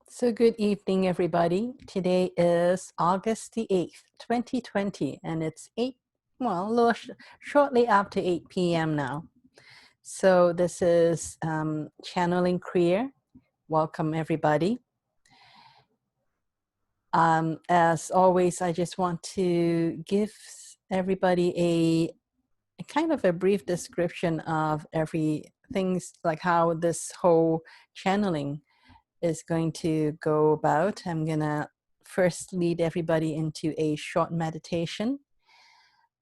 So good evening, everybody. Today is August the 8th, 2020, and it's shortly after 8 p.m. now. So this is Channeling Kria. Welcome, everybody. As always, I just want to give everybody a kind of a brief description of things like how this whole channeling is going to go about. I'm gonna first lead everybody into a short meditation,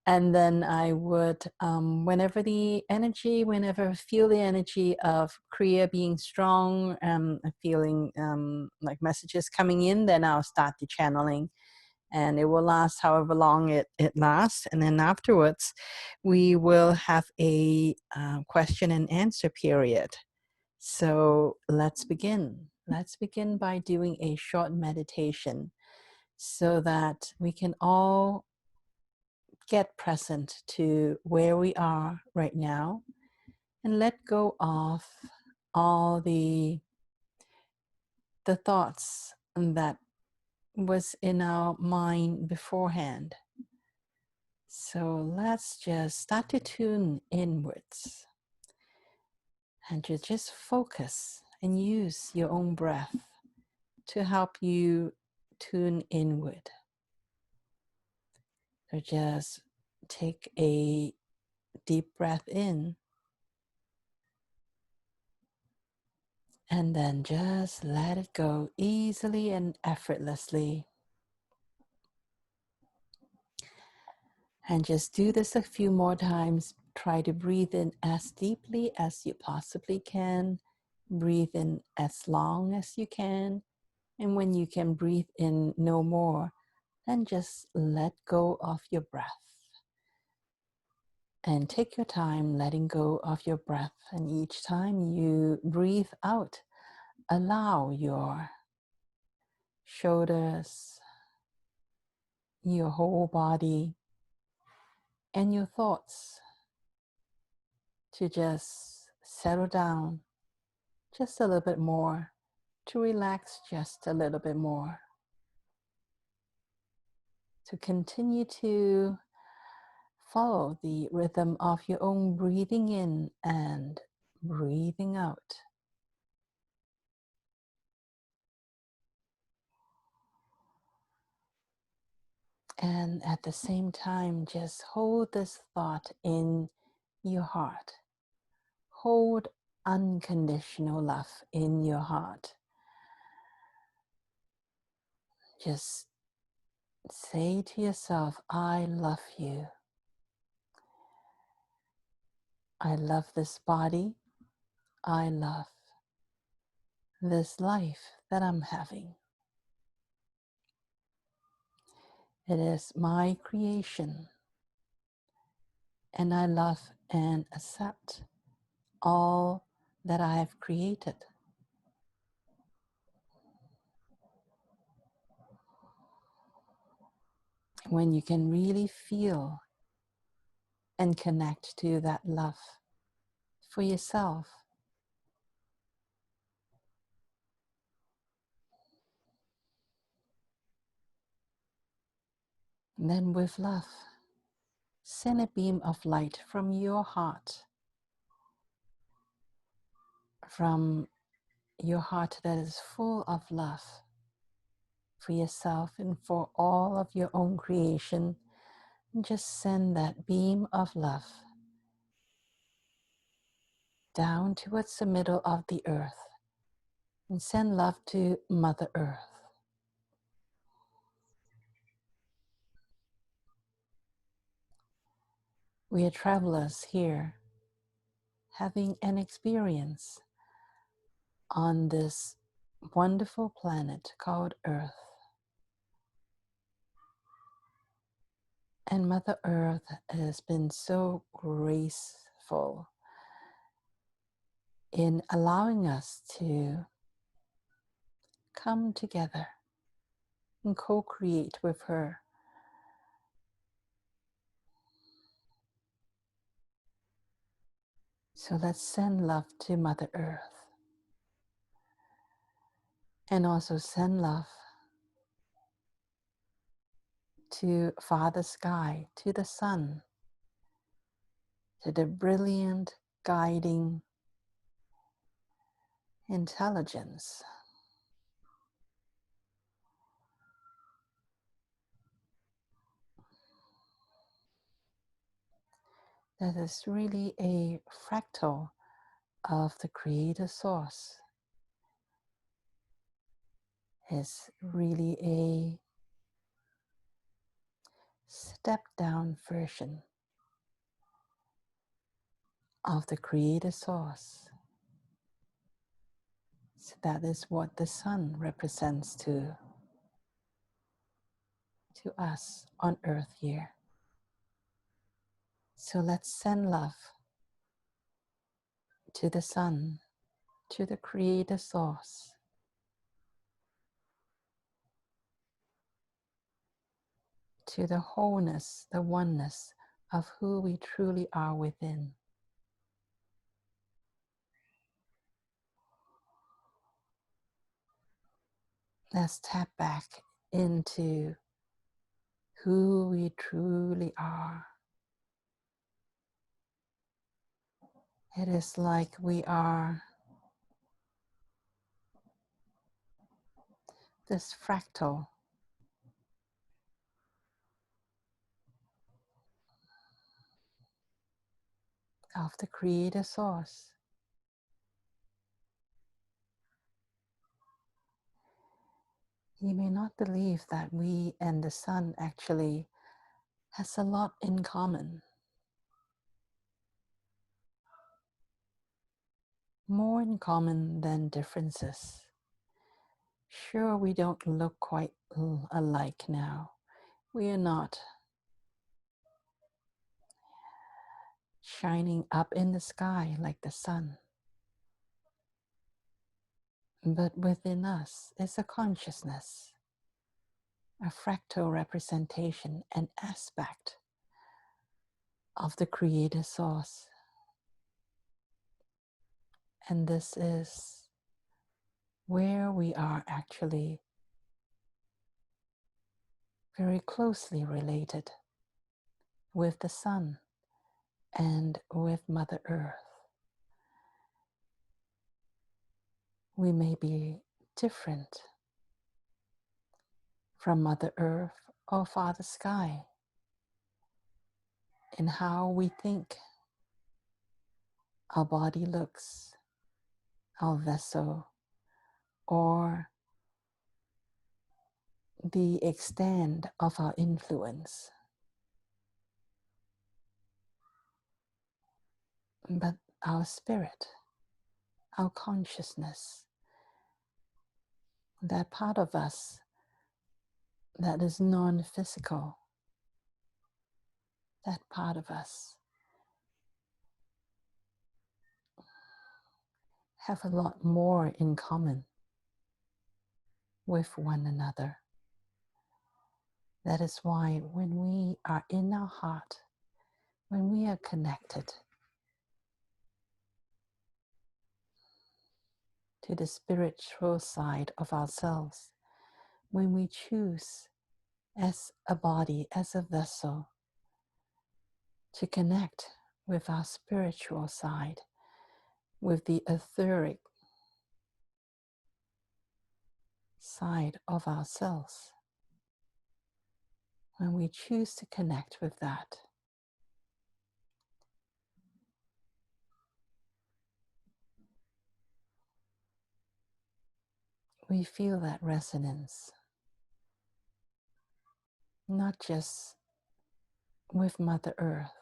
and then I would whenever I feel the energy of Kriya being strong, feeling like messages coming in, then I'll start the channeling, and it will last however long it lasts. And then afterwards we will have a question and answer period. So let's begin. Let's begin by doing a short meditation so that we can all get present to where we are right now and let go of all the thoughts that was in our mind beforehand. So let's just start to tune inwards and to just focus and use your own breath to help you tune inward. So just take a deep breath in and then just let it go easily and effortlessly. And just do this a few more times. Try to breathe in as deeply as you possibly can. Breathe in as long as you can. And when you can breathe in no more, then just let go of your breath. And take your time letting go of your breath. And each time you breathe out, allow your shoulders, your whole body, and your thoughts to just settle down just a little bit more, to relax just a little bit more, to continue to follow the rhythm of your own breathing in and breathing out. And at the same time, just hold this thought in your heart. Hold unconditional love in your heart. Just say to yourself, I love you. I love this body. I love this life that I'm having. It is my creation, and I love and accept all that I have created. When you can really feel and connect to that love for yourself, then with love, send a beam of light from your heart, from your heart that is full of love for yourself and for all of your own creation. Just send that beam of love down towards the middle of the earth and send love to Mother Earth. We are travelers here, having an experience on this wonderful planet called Earth. And Mother Earth has been so graceful in allowing us to come together and co-create with her. So let's send love to Mother Earth. And also send love to Father Sky, to the sun, to the brilliant guiding intelligence that is really a fractal of the Creator Source, is really a stepped down version of the Creator Source. So that is what the sun represents to us on earth here. So let's send love to the sun, to the Creator Source, to the wholeness, the oneness of who we truly are within. Let's tap back into who we truly are. It is like we are this fractal of the Creator Source. You may not believe that we and the sun actually has a lot in common. More in common than differences. Sure, we don't look quite alike now. We are not shining up in the sky like the sun. But within us is a consciousness, a fractal representation, an aspect of the Creator Source. And this is where we are actually very closely related with the sun and with Mother Earth. We may be different from Mother Earth or Father Sky in how we think our body looks, our vessel, or the extent of our influence. But our spirit, our consciousness, that part of us that is non-physical, that part of us have a lot more in common with one another. That is why when we are in our heart, when we are connected to the spiritual side of ourselves, when we choose as a body, as a vessel, to connect with our spiritual side, with the etheric side of ourselves, when we choose to connect with that, we feel that resonance, not just with Mother Earth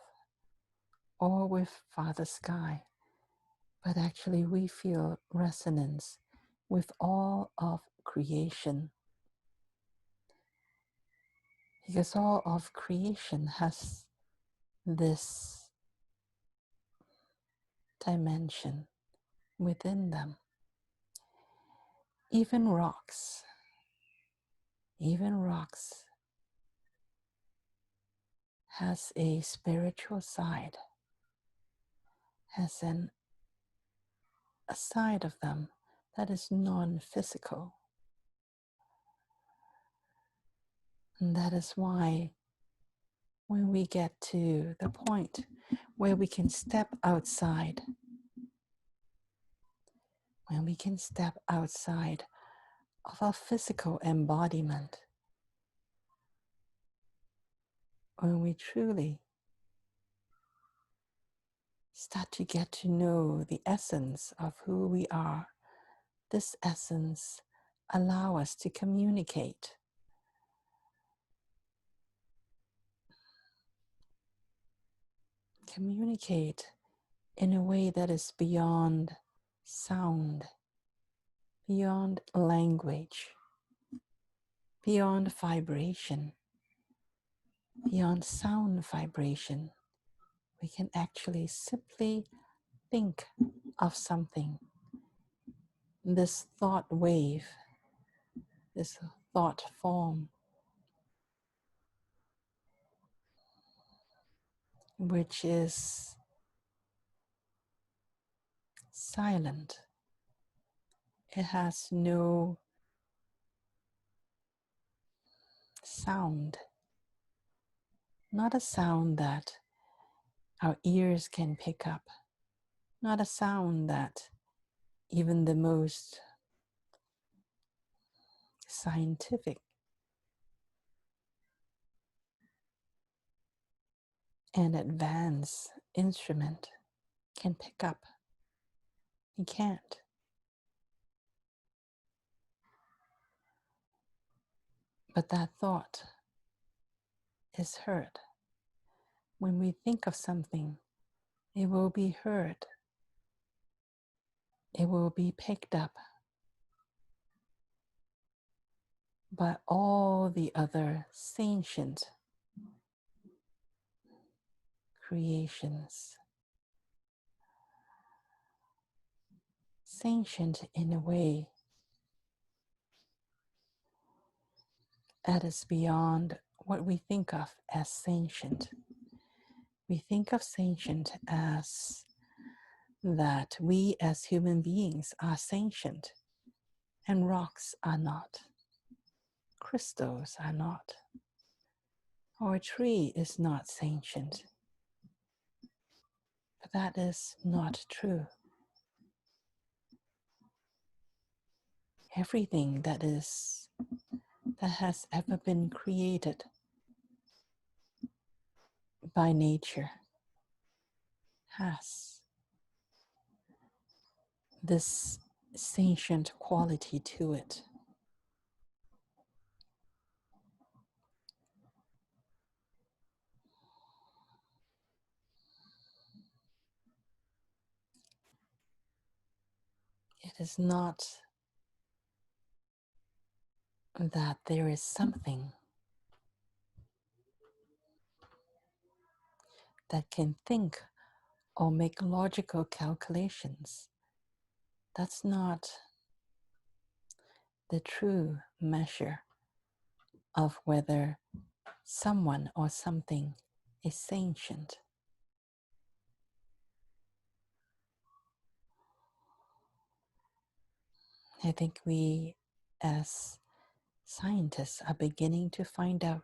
or with Father Sky, but actually we feel resonance with all of creation. Because all of creation has this dimension within them. Even rocks has a spiritual side, has a side of them that is non-physical. And that is why when we get to the point where we can step outside, when we can step outside of our physical embodiment, when we truly start to get to know the essence of who we are, this essence allows us to communicate. Communicate in a way that is beyond sound, beyond language, beyond vibration, beyond sound vibration. We can actually simply think of something. This thought wave, this thought form, which is silent. It has no sound, not a sound that our ears can pick up, not a sound that even the most scientific and advanced instrument can pick up. You can't. But that thought is heard. When we think of something, it will be heard. It will be picked up by all the other sentient creations. Sentient in a way that is beyond what we think of as sentient. We think of sentient as that we as human beings are sentient and rocks are not. Crystals are not. Or a tree is not sentient. But that is not true. Everything that has ever been created by nature has this sentient quality to it. It is not that there is something that can think or make logical calculations. That's not the true measure of whether someone or something is sentient. I think we as scientists are beginning to find out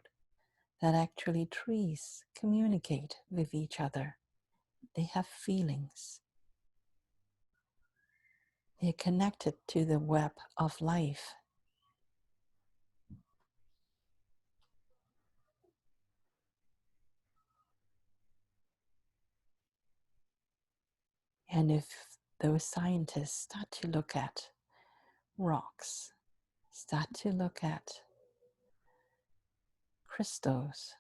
that actually trees communicate with each other. They have feelings. They're connected to the web of life. And if those scientists start to look at rocks, start to look at crystals,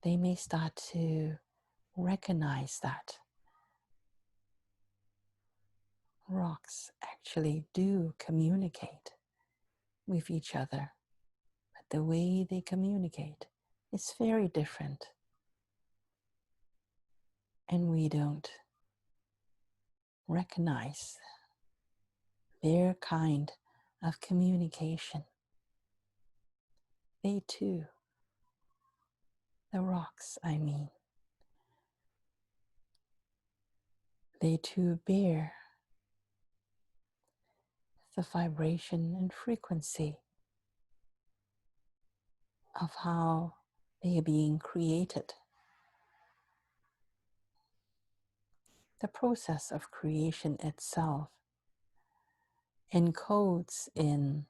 they may start to recognize that rocks actually do communicate with each other, but the way they communicate is very different, and we don't recognize their kind of communication. They too, the rocks, they too bear the vibration and frequency of how they are being created. The process of creation itself encodes in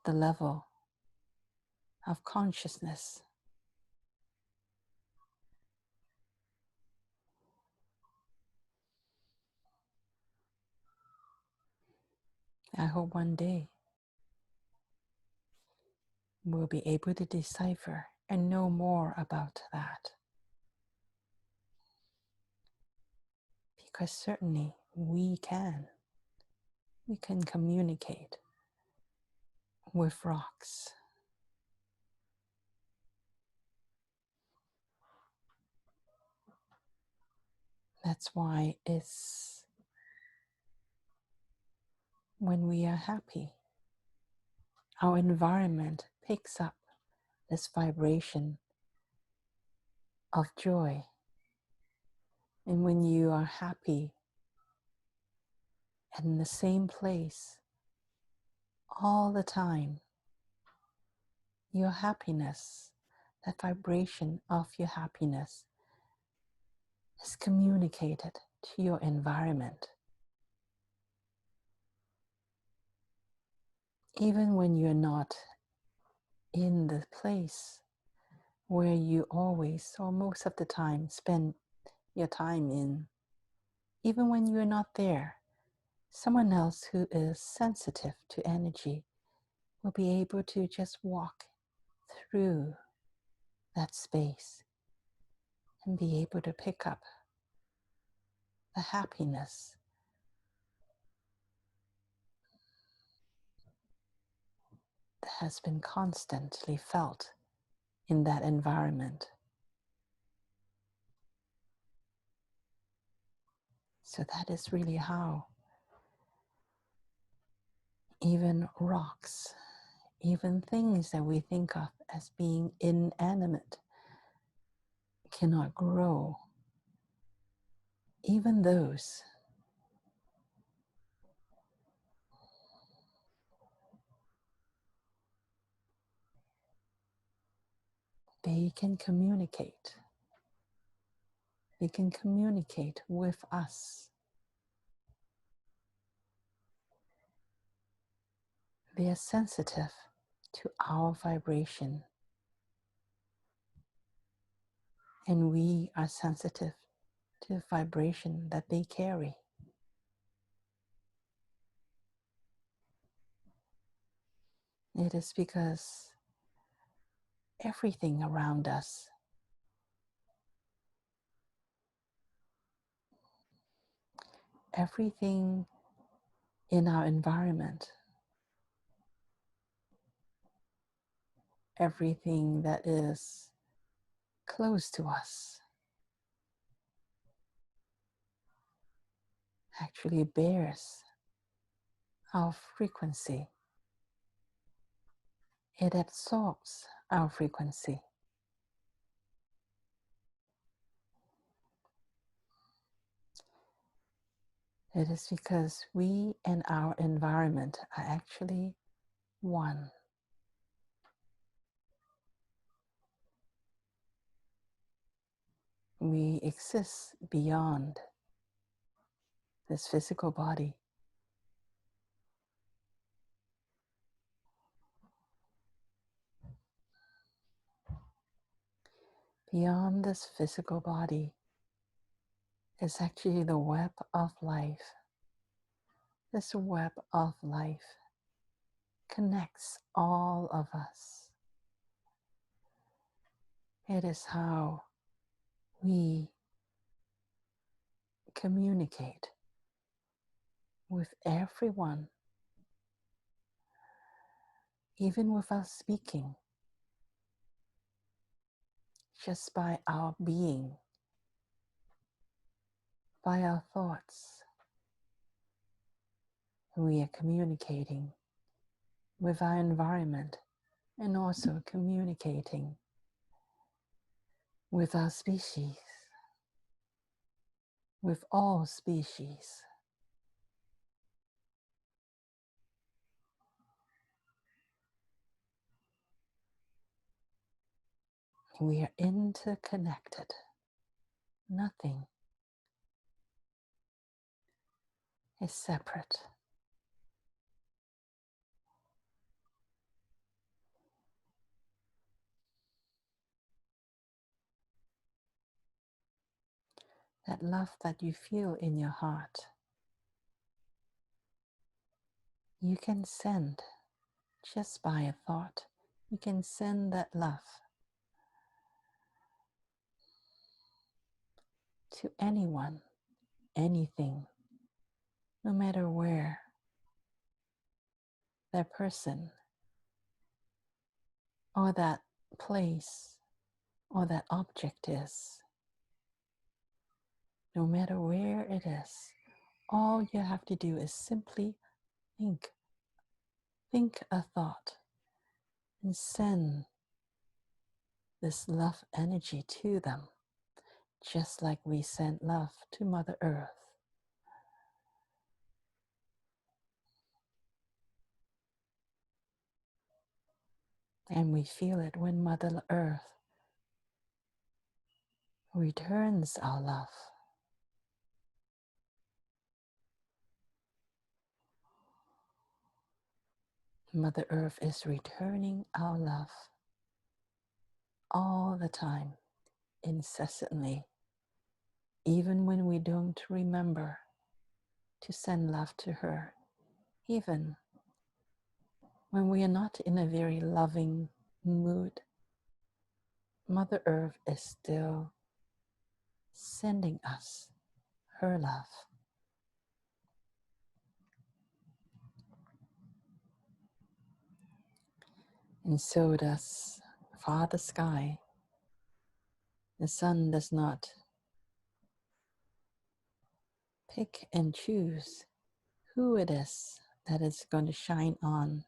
the level of consciousness. I hope one day we'll be able to decipher and know more about that. Because certainly we can communicate with rocks. That's why it's when we are happy, our environment picks up this vibration of joy. And when you are happy and in the same place all the time, your happiness, that vibration of your happiness is communicated to your environment. Even when you're not in the place where you always or most of the time spend your time in, even when you're not there, someone else who is sensitive to energy will be able to just walk through that space and be able to pick up the happiness that has been constantly felt in that environment. So that is really how even rocks, even things that we think of as being inanimate, cannot grow. Even those they can communicate. They can communicate with us. They are sensitive to our vibration. And we are sensitive to the vibration that they carry. It is because everything around us, everything in our environment, everything that is close to us actually bears our frequency. It absorbs our frequency. It is because we and our environment are actually one. We exist beyond this physical body. Beyond this physical body is actually the web of life. This web of life connects all of us. It is how we communicate with everyone, even without speaking, just by our being, by our thoughts. We are communicating with our environment and also communicating with our species, with all species. We are interconnected. Nothing is separate. That love that you feel in your heart, you can send just by a thought. You can send that love to anyone, anything, no matter where that person or that place or that object is. No matter where it is, all you have to do is simply think. Think a thought and send this love energy to them, just like we sent love to Mother Earth. And we feel it when Mother Earth returns our love. Mother Earth is returning our love all the time, incessantly, even when we don't remember to send love to her, even when we are not in a very loving mood. Mother Earth is still sending us her love. And so does Father Sky. The sun does not pick and choose who it is that is going to shine on.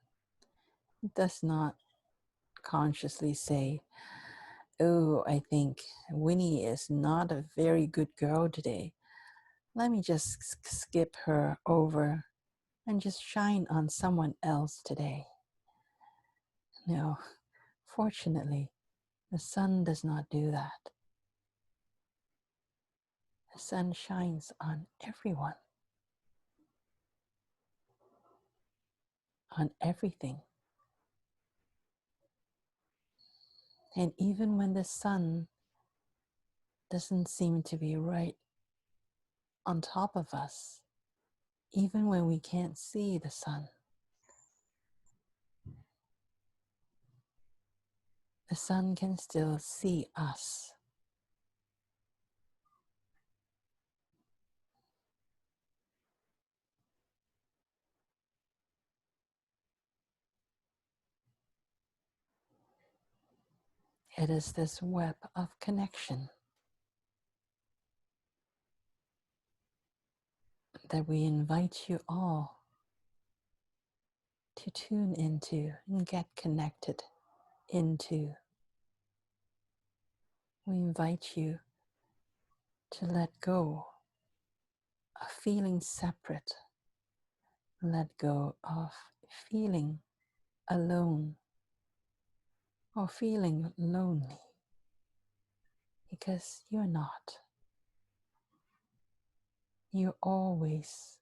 It does not consciously say, oh, I think Winnie is not a very good girl today. Let me just skip her over and just shine on someone else today. No, fortunately, the sun does not do that. The sun shines on everyone, on everything. And even when the sun doesn't seem to be right on top of us, even when we can't see the sun, the sun can still see us. It is this web of connection that we invite you all to tune into and get connected into. We invite you to let go of feeling separate, let go of feeling alone or feeling lonely, because you're not. You're always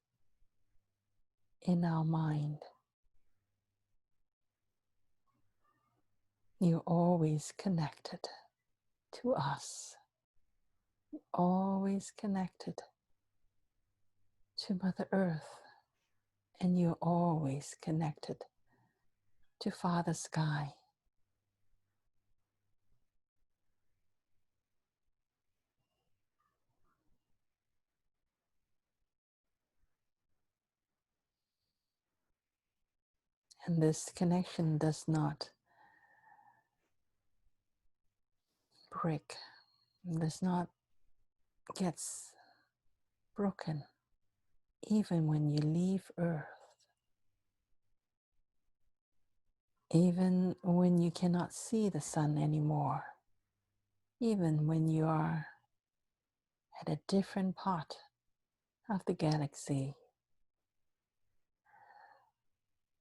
in our mind. You're always connected to us, always connected to Mother Earth, and you're always connected to Father Sky. And this connection does not break, does not get broken, even when you leave Earth, even when you cannot see the sun anymore, even when you are at a different part of the galaxy,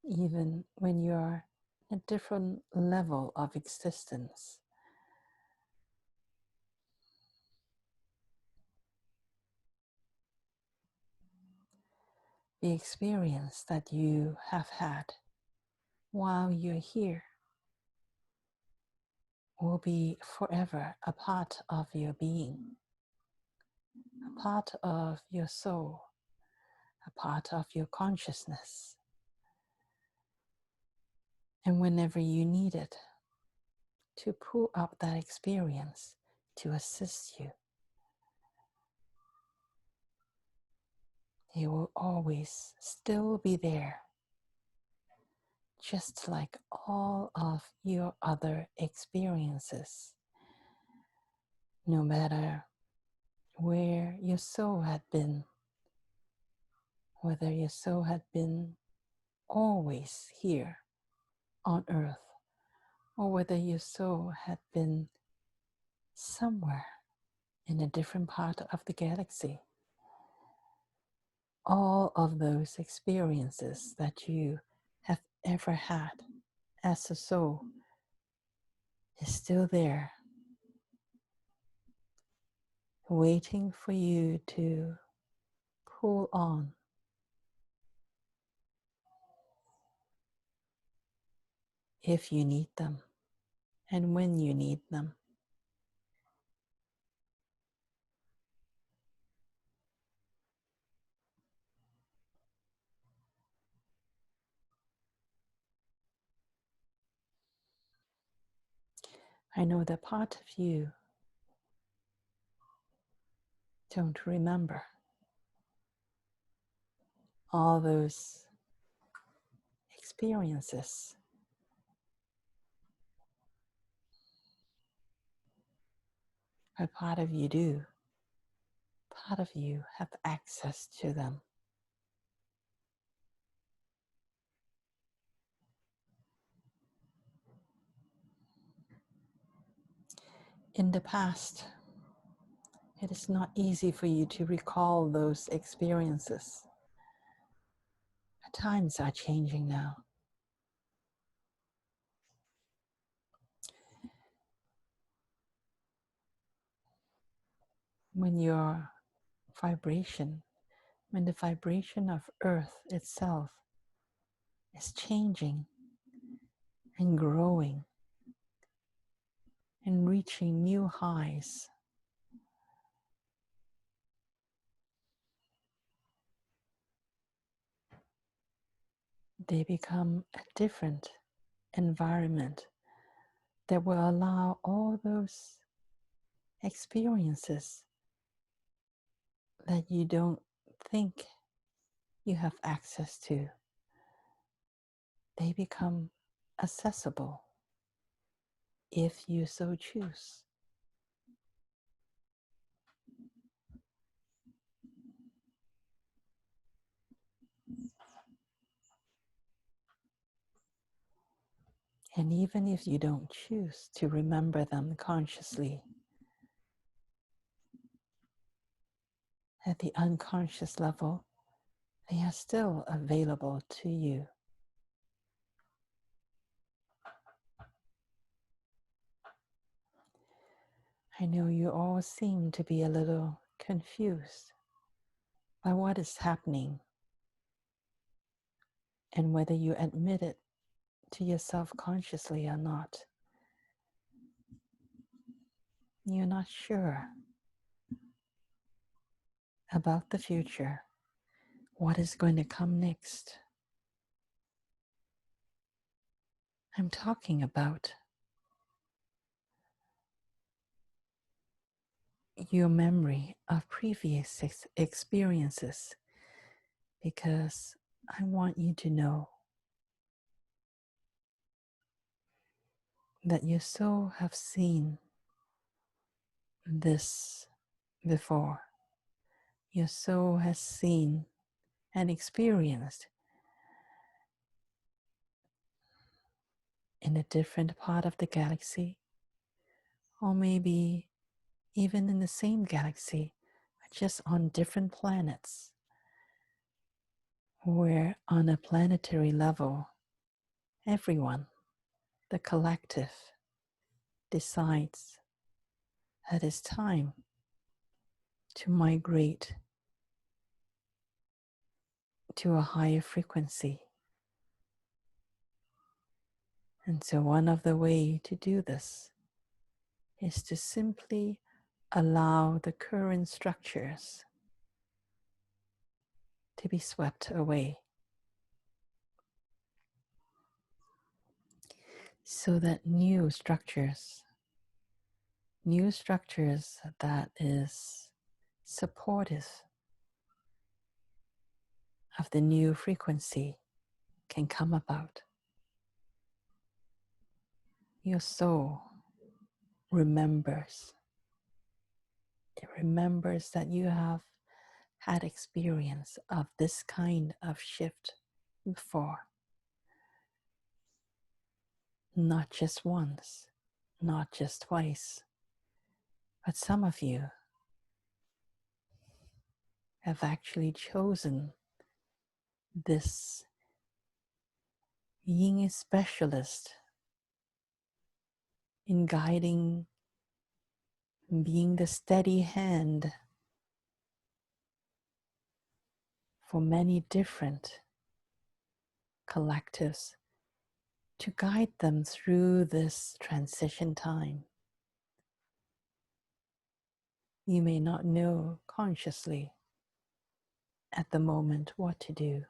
even when you're at a different level of existence, the experience that you have had while you're here will be forever a part of your being, a part of your soul, a part of your consciousness. And whenever you need it to pull up that experience to assist you, it will always still be there, just like all of your other experiences. No matter where your soul had been, whether your soul had been always here on earth, or whether your soul had been somewhere in a different part of the galaxy, all of those experiences that you have ever had as a soul is still there, waiting for you to pull on if you need them and when you need them. I know that part of you don't remember all those experiences, but part of you do. Part of you have access to them. In the past, it is not easy for you to recall those experiences. But times are changing now. When your vibration, when the vibration of Earth itself is changing and growing and reaching new highs, they become a different environment that will allow all those experiences that you don't think you have access to. They become accessible if you so choose. And even if you don't choose to remember them consciously, at the unconscious level, they are still available to you. I know you all seem to be a little confused by what is happening and whether you admit it to yourself consciously or not. You're not sure about the future, what is going to come next. I'm talking about your memory of previous experiences, because I want you to know that your soul have seen this before. Your soul has seen and experienced in a different part of the galaxy, or maybe even in the same galaxy, but just on different planets, where on a planetary level, everyone, the collective, decides that it's time to migrate to a higher frequency. And so one of the ways to do this is to simply allow the current structures to be swept away, so that new structures that is supportive of the new frequency can come about. Your soul remembers. It remembers that you have had experience of this kind of shift before. Not just once, not just twice, but some of you have actually chosen this being a specialist in guiding, being the steady hand for many different collectives to guide them through this transition time. You may not know consciously at the moment what to do,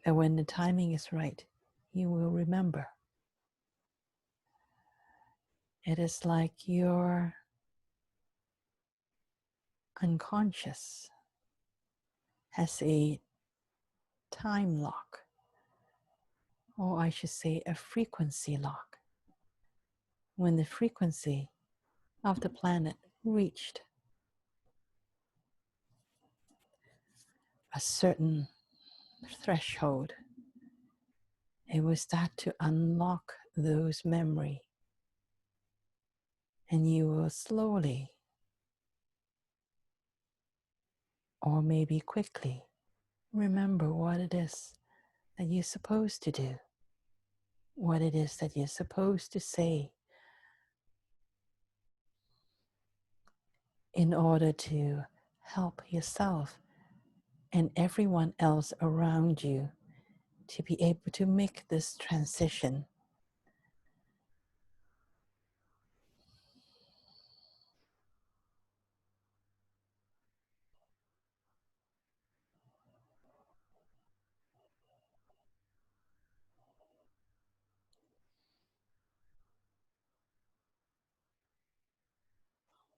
but when the timing is right, you will remember. It is like your unconscious has a time lock, or I should say a frequency lock. When the frequency of the planet reached a certain threshold, it will start to unlock those memories, and you will slowly, or maybe quickly, remember what it is that you're supposed to do, what it is that you're supposed to say in order to help yourself and everyone else around you to be able to make this transition.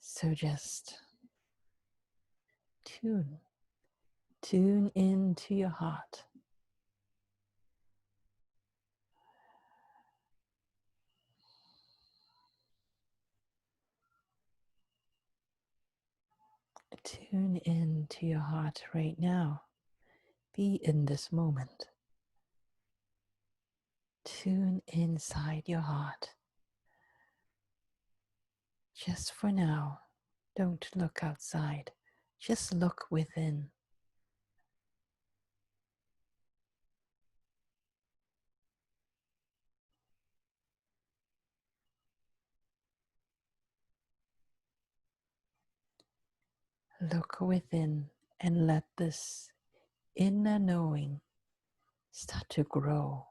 So just tune into your heart. Tune into your heart right now. Be in this moment. Tune inside your heart. Just for now, don't look outside. Just look within. Look within and let this inner knowing start to grow.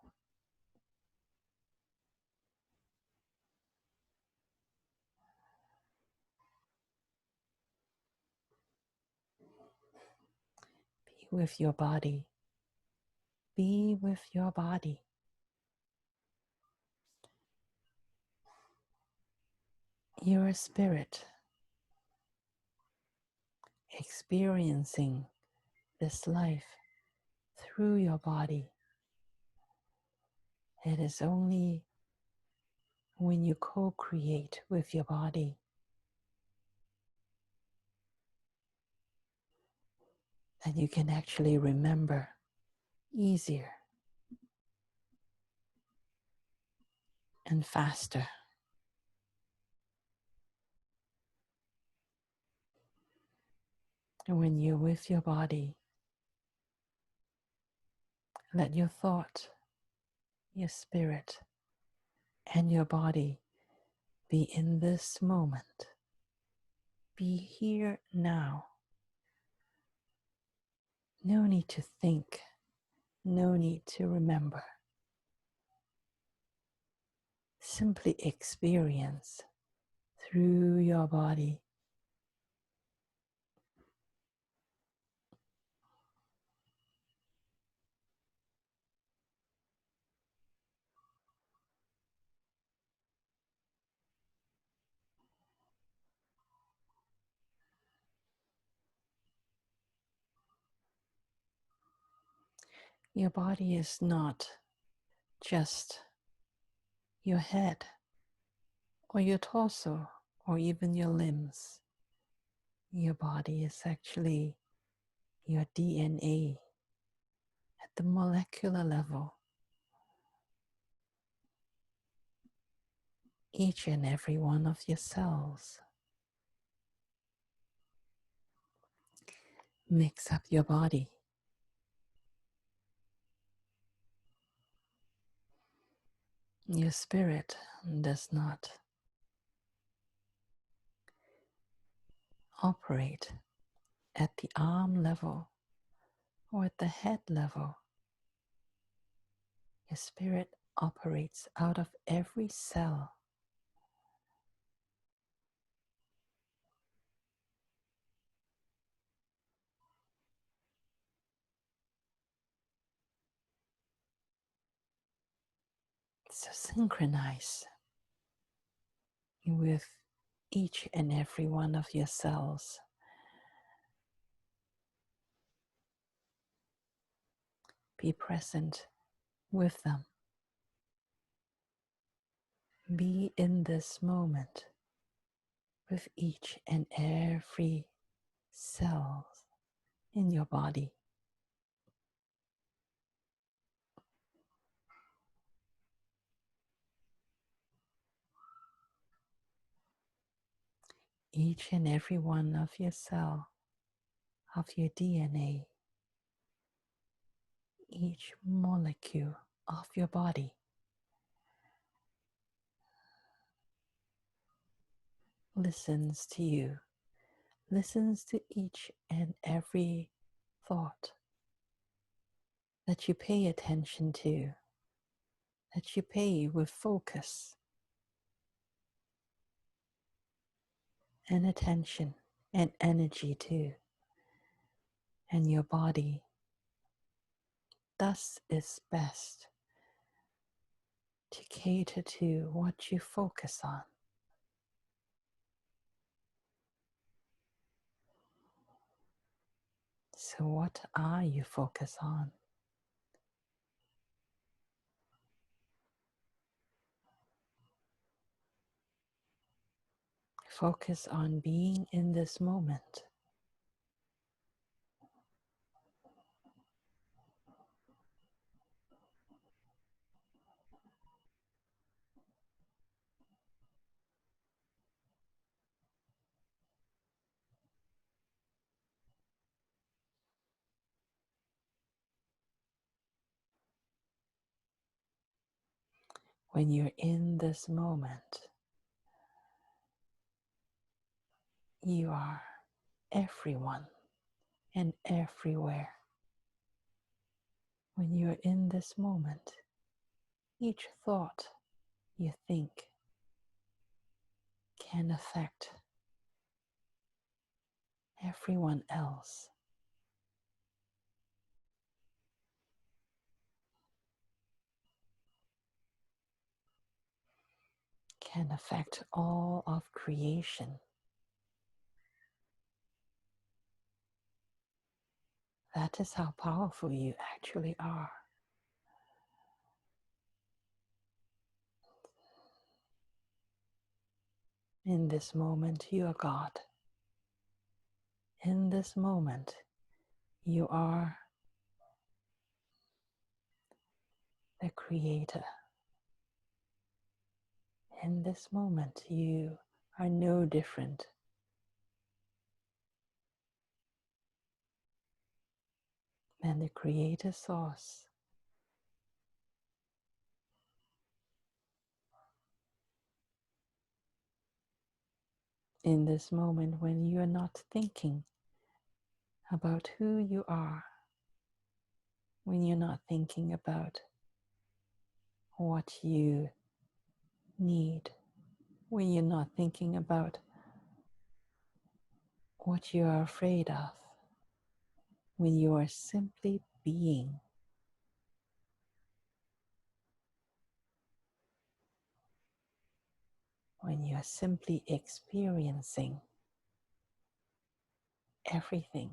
Be with your body. Be with your body. You're a spirit experiencing this life through your body. It is only when you co-create with your body that you can actually remember easier and faster. And when you're with your body, let your thought, your spirit, and your body be in this moment. Be here now No need to think, no need to remember. Simply experience through your body. Your body is not just your head or your torso or even your limbs. Your body is actually your DNA at the molecular level. Each and every one of your cells makes up your body. Your spirit does not operate at the arm level or at the head level. Your spirit operates out of every cell. So synchronize with each and every one of your cells. Be present with them. Be in this moment with each and every cell in your body. Each and every one of your cell, of your DNA, each molecule of your body listens to you, listens to each and every thought that you pay attention to, that you pay with focus and attention and energy to. And your body does its best to cater to what you focus on. So what are you focused on? Focus on being in this moment. When you're in this moment, you are everyone and everywhere. When you're in this moment, each thought you think can affect everyone else. Can affect all of creation. That is how powerful you actually are. In this moment, you are God. In this moment, you are the Creator. In this moment, you are no different than the Creator Source. In this moment, when you are not thinking about who you are, when you're not thinking about what you need, when you're not thinking about what you are afraid of, when you are simply being. When you are simply experiencing everything.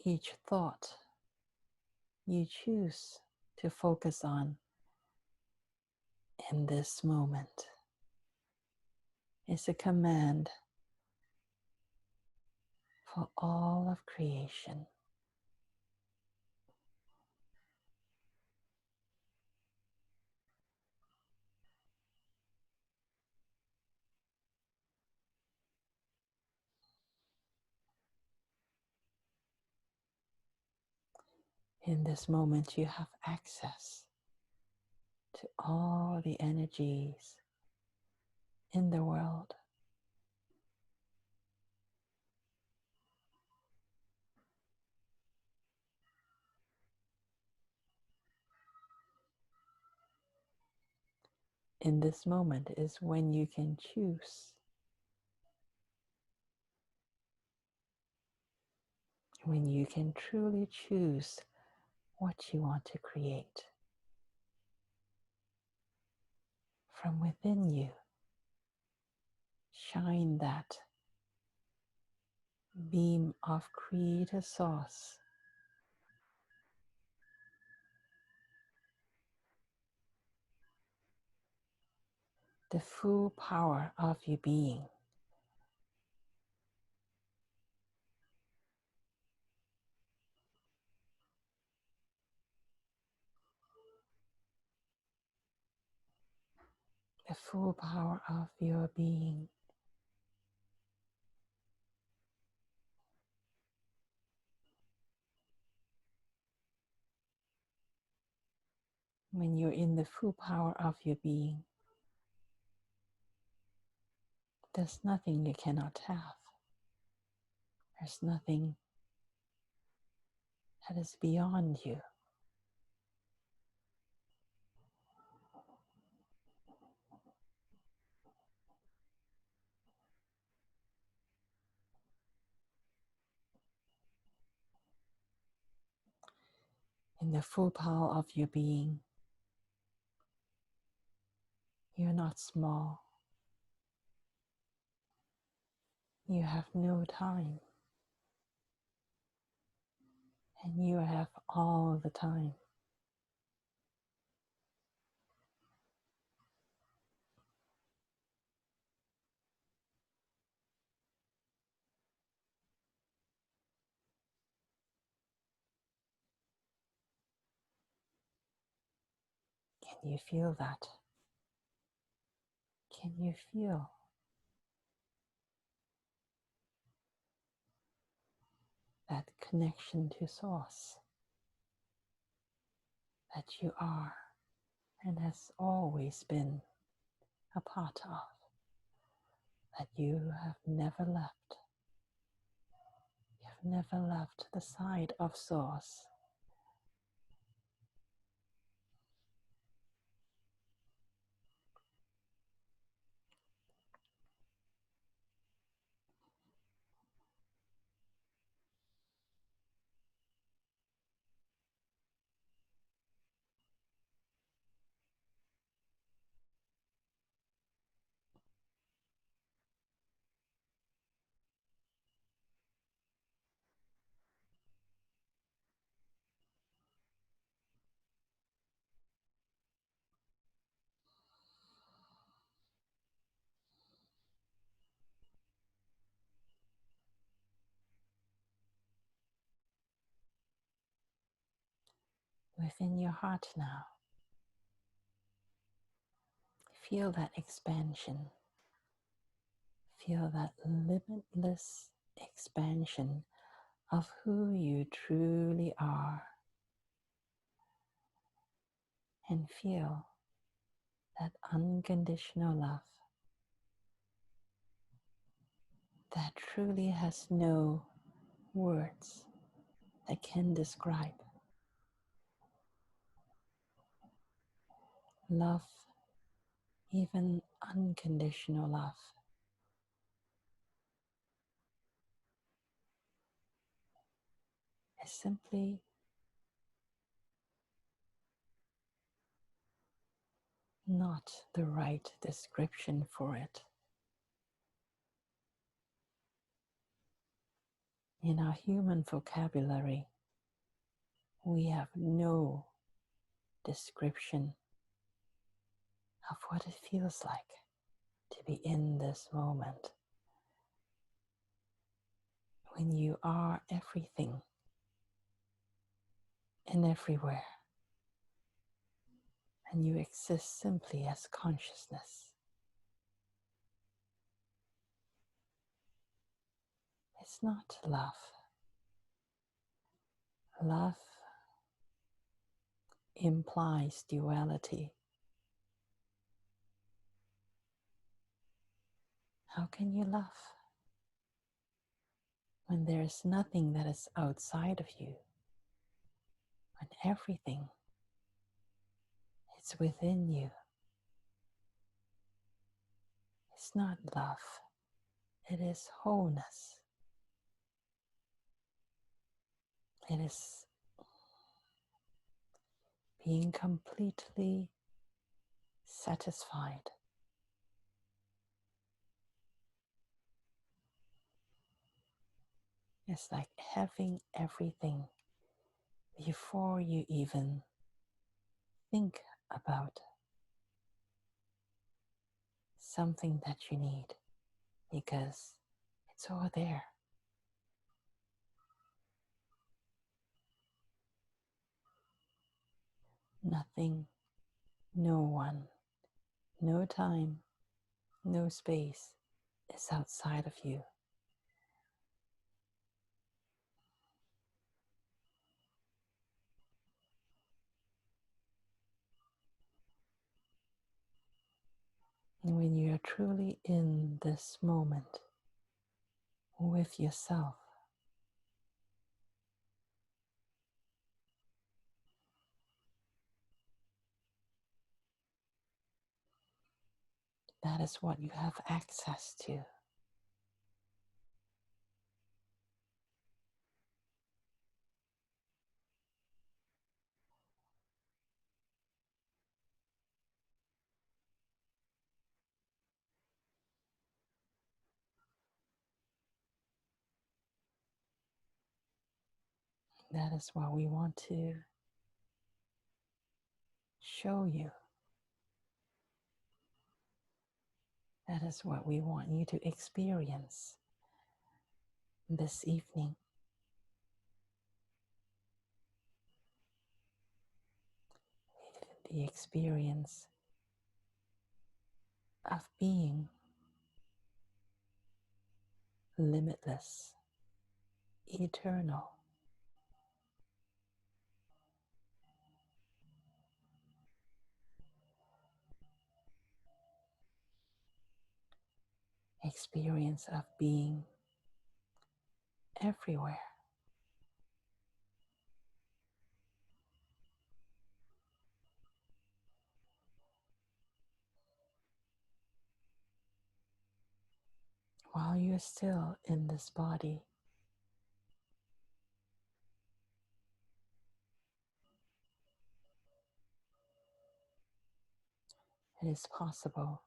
Each thought you choose to focus on in this moment is a command for all of creation. In this moment, you have access to all the energies in the world. In this moment is when you can choose, when you can truly choose what you want to create. From within you, shine that beam of creator source. The full power of your being. The full power of your being. When you're in the full power of your being, there's nothing you cannot have. There's nothing that is beyond you. In the full power of your being, you're not small. You have no time. And you have all the time. Can you feel that? Can you feel that connection to Source that you are and has always been a part of, that you have never left? You've never left the side of Source. Within your heart now, feel that expansion. Feel that limitless expansion of who you truly are. And feel that unconditional love that truly has no words that can describe. Love, even unconditional love, is simply not the right description for it. In our human vocabulary, we have no description of what it feels like to be in this moment when you are everything and everywhere, and you exist simply as consciousness. It's not love. Love implies duality. How can you love when there is nothing that is outside of you, when everything is within you? It's not love, it is wholeness. It is being completely satisfied. It's like having everything before you even think about something that you need, because it's all there. Nothing, no one, no time, no space is outside of you. And when you are truly in this moment with yourself, that is what you have access to. That is what we want to show you. That is what we want you to experience this evening. The experience of being limitless, eternal. Experience of being everywhere. While you're still in this body, it is possible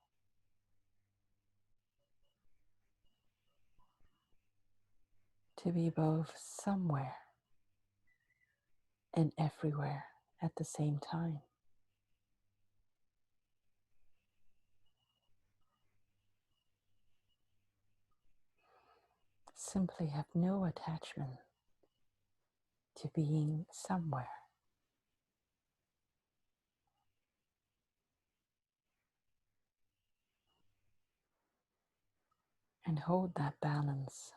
to be both somewhere and everywhere at the same time. Simply have no attachment to being somewhere, and hold that balance.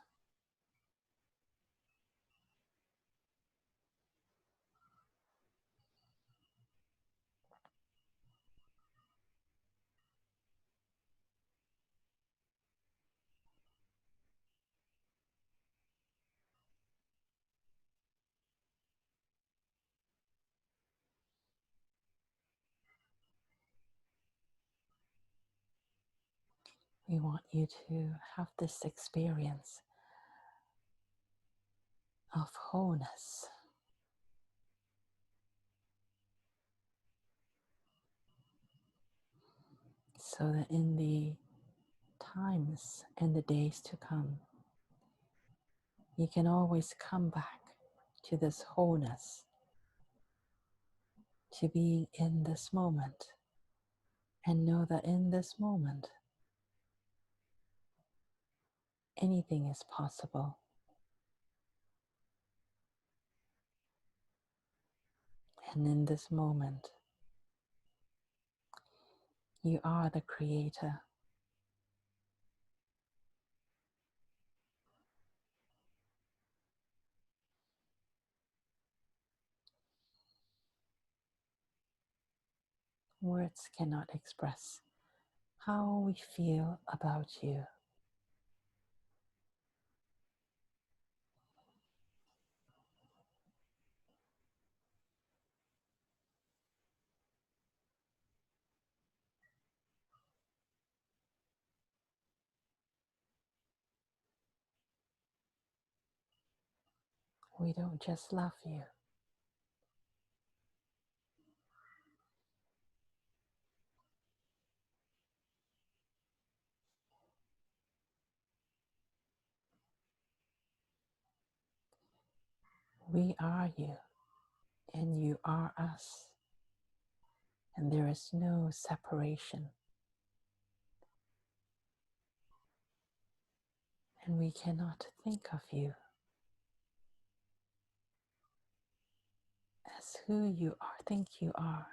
We want you to have this experience of wholeness, so that in the times and the days to come, you can always come back to this wholeness, to being in this moment, and know that in this moment, anything is possible. And in this moment, you are the creator. Words cannot express how we feel about you. We don't just love you, we are you, and you are us, and there is no separation. And we cannot think of you as who you are, think you are.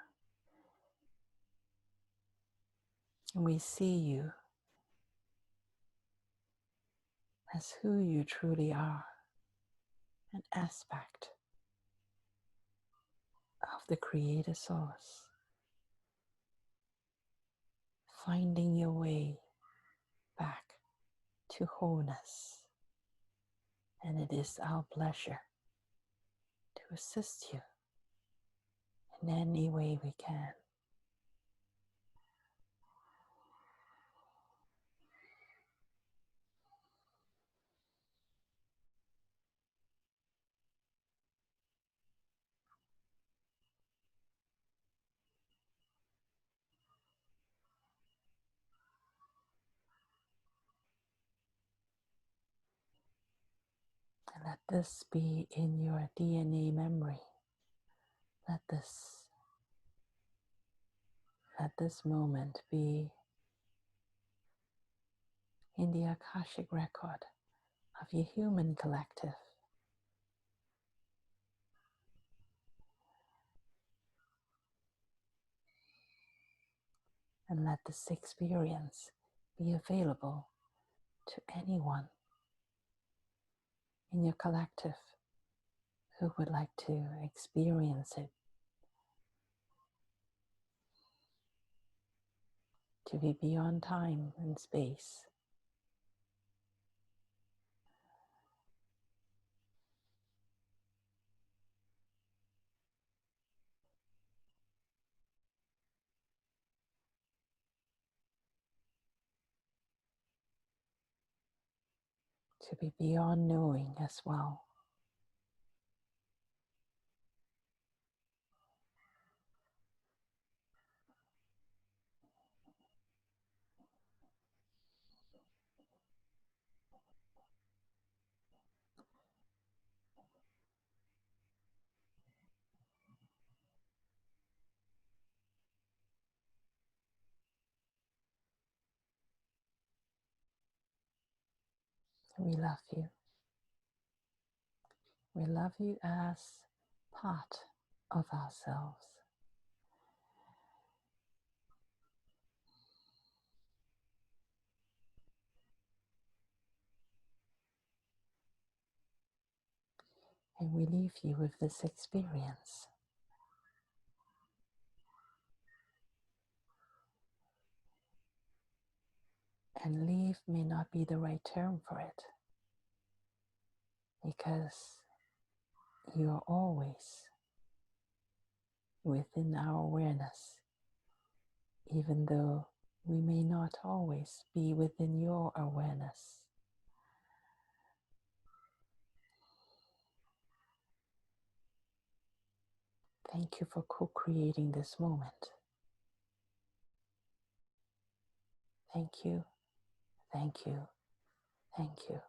And we see you as who you truly are, an aspect of the Creator Source, finding your way back to wholeness. And it is our pleasure to assist you in any way we can. And let this be in your DNA memory. Let this moment be in the Akashic record of your human collective. And let this experience be available to anyone in your collective who would like to experience it, to be beyond time and space. To be beyond knowing as well. We love you. We love you as part of ourselves. And we leave you with this experience. And leave may not be the right term for it, because you are always within our awareness, even though we may not always be within your awareness. Thank you for co-creating this moment. Thank you, thank you, thank you.